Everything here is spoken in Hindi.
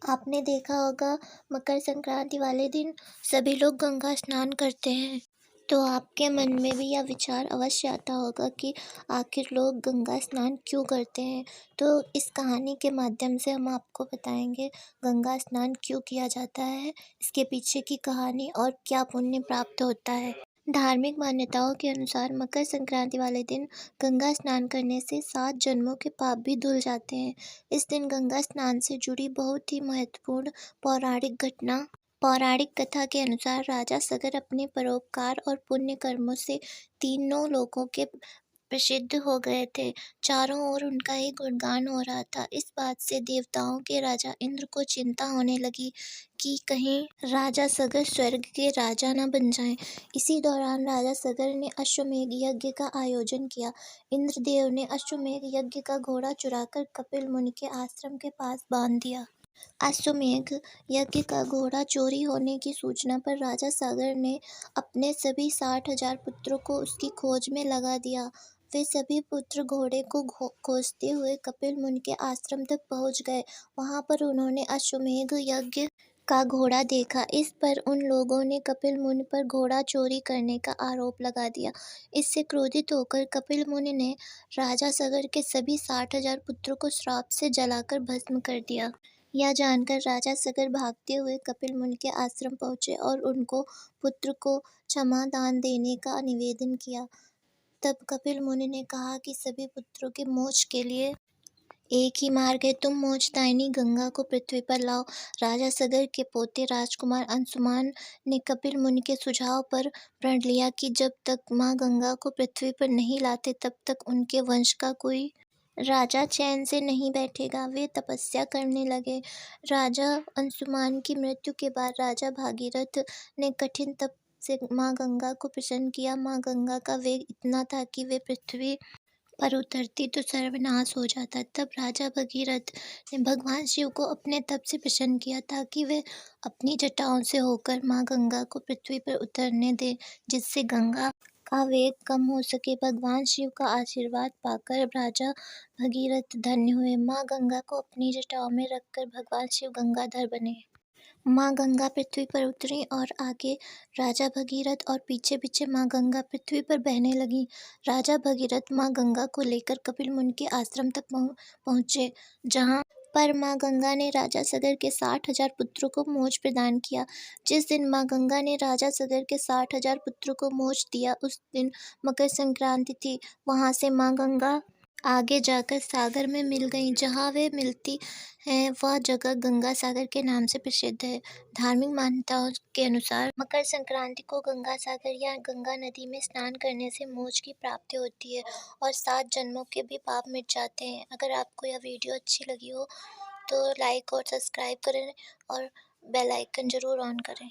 आपने देखा होगा मकर संक्रांति वाले दिन सभी लोग गंगा स्नान करते हैं। तो आपके मन में भी यह विचार अवश्य आता होगा कि आखिर लोग गंगा स्नान क्यों करते हैं। तो इस कहानी के माध्यम से हम आपको बताएंगे गंगा स्नान क्यों किया जाता है, इसके पीछे की कहानी और क्या पुण्य प्राप्त होता है। धार्मिक मान्यताओं के अनुसार मकर संक्रांति वाले दिन गंगा स्नान करने से 7 जन्मों के पाप भी धुल जाते हैं। इस दिन गंगा स्नान से जुड़ी बहुत ही महत्वपूर्ण पौराणिक कथा के अनुसार राजा सगर अपने परोपकार और पुण्य कर्मों से तीनों लोकों के प्रसिद्ध हो गए थे। चारों ओर उनका ही गुणगान हो रहा था। इस बात से देवताओं के राजा इंद्र को चिंता होने लगी कि कहीं राजा सगर स्वर्ग के राजा न बन जाएं। इसी दौरान राजा सगर ने अश्वमेध यज्ञ का आयोजन किया। इंद्रदेव ने अश्वमेध यज्ञ का घोड़ा चुराकर कपिल मुनि के आश्रम के पास बांध दिया। अश्वमेध यज्ञ का घोड़ा चोरी होने की सूचना पर राजा सागर ने अपने सभी 60,000 पुत्रों को उसकी खोज में लगा दिया। वे सभी पुत्र घोड़े को खोजते हुए कपिल मुनि के आश्रम तक पहुंच गए। वहां पर उन्होंने अश्वमेध यज्ञ का घोड़ा देखा। इस पर उन लोगों ने कपिल मुनि पर घोड़ा चोरी करने का आरोप लगा दिया। इससे क्रोधित होकर कपिल मुनि ने राजा सगर के सभी 60,000 पुत्रों को श्राप से जलाकर भस्म कर दिया। यह जानकर राजा सगर भागते हुए कपिल मुनि के आश्रम पहुंचे और उनको पुत्र को क्षमा दान देने का निवेदन किया। तब कपिल मुनि ने कहा कि सभी पुत्रों के मोक्ष के लिए एक ही मार्ग है, तुम मोक्षदायिनी गंगा को पृथ्वी पर लाओ। राजा सगर के पोते राजकुमार अंशुमान ने कपिल मुनि के सुझाव पर प्रण लिया कि जब तक माँ गंगा को पृथ्वी पर नहीं लाते तब तक उनके वंश का कोई राजा चैन से नहीं बैठेगा। वे तपस्या करने लगे। राजा अंशुमान की मृत्यु के बाद राजा भागीरथ ने कठिन तप से माँ गंगा को प्रसन्न किया। माँ गंगा का वेग इतना था कि वे पृथ्वी पर उतरती तो सर्वनाश हो जाता। तब राजा भगीरथ ने भगवान शिव को अपने तप से प्रसन्न किया ताकि वे अपनी जटाओं से होकर माँ गंगा को पृथ्वी पर उतरने दें, जिससे गंगा का वेग कम हो सके। भगवान शिव का आशीर्वाद पाकर राजा भगीरथ धन्य हुए। माँ गंगा को अपनी जटाओं में रखकर भगवान शिव गंगाधर बने। माँ गंगा पृथ्वी पर उतरी और आगे राजा भगीरथ और पीछे पीछे माँ गंगा पृथ्वी पर बहने लगी। राजा भगीरथ माँ गंगा को लेकर कपिल मुनि के आश्रम तक पहुँचे, जहाँ पर माँ गंगा ने राजा सगर के 60,000 पुत्रों को मोक्ष प्रदान किया। जिस दिन माँ गंगा ने राजा सगर के 60,000 पुत्रों को मोक्ष दिया, उस दिन मकर संक्रांति थी। वहाँ से माँ गंगा आगे जाकर सागर में मिल गईं। जहाँ वे मिलती हैं वह जगह गंगा सागर के नाम से प्रसिद्ध है। धार्मिक मान्यताओं के अनुसार मकर संक्रांति को गंगा सागर या गंगा नदी में स्नान करने से मोक्ष की प्राप्ति होती है और 7 जन्मों के भी पाप मिट जाते हैं। अगर आपको यह वीडियो अच्छी लगी हो तो लाइक और सब्सक्राइब करें और बेल आइकन जरूर ऑन करें।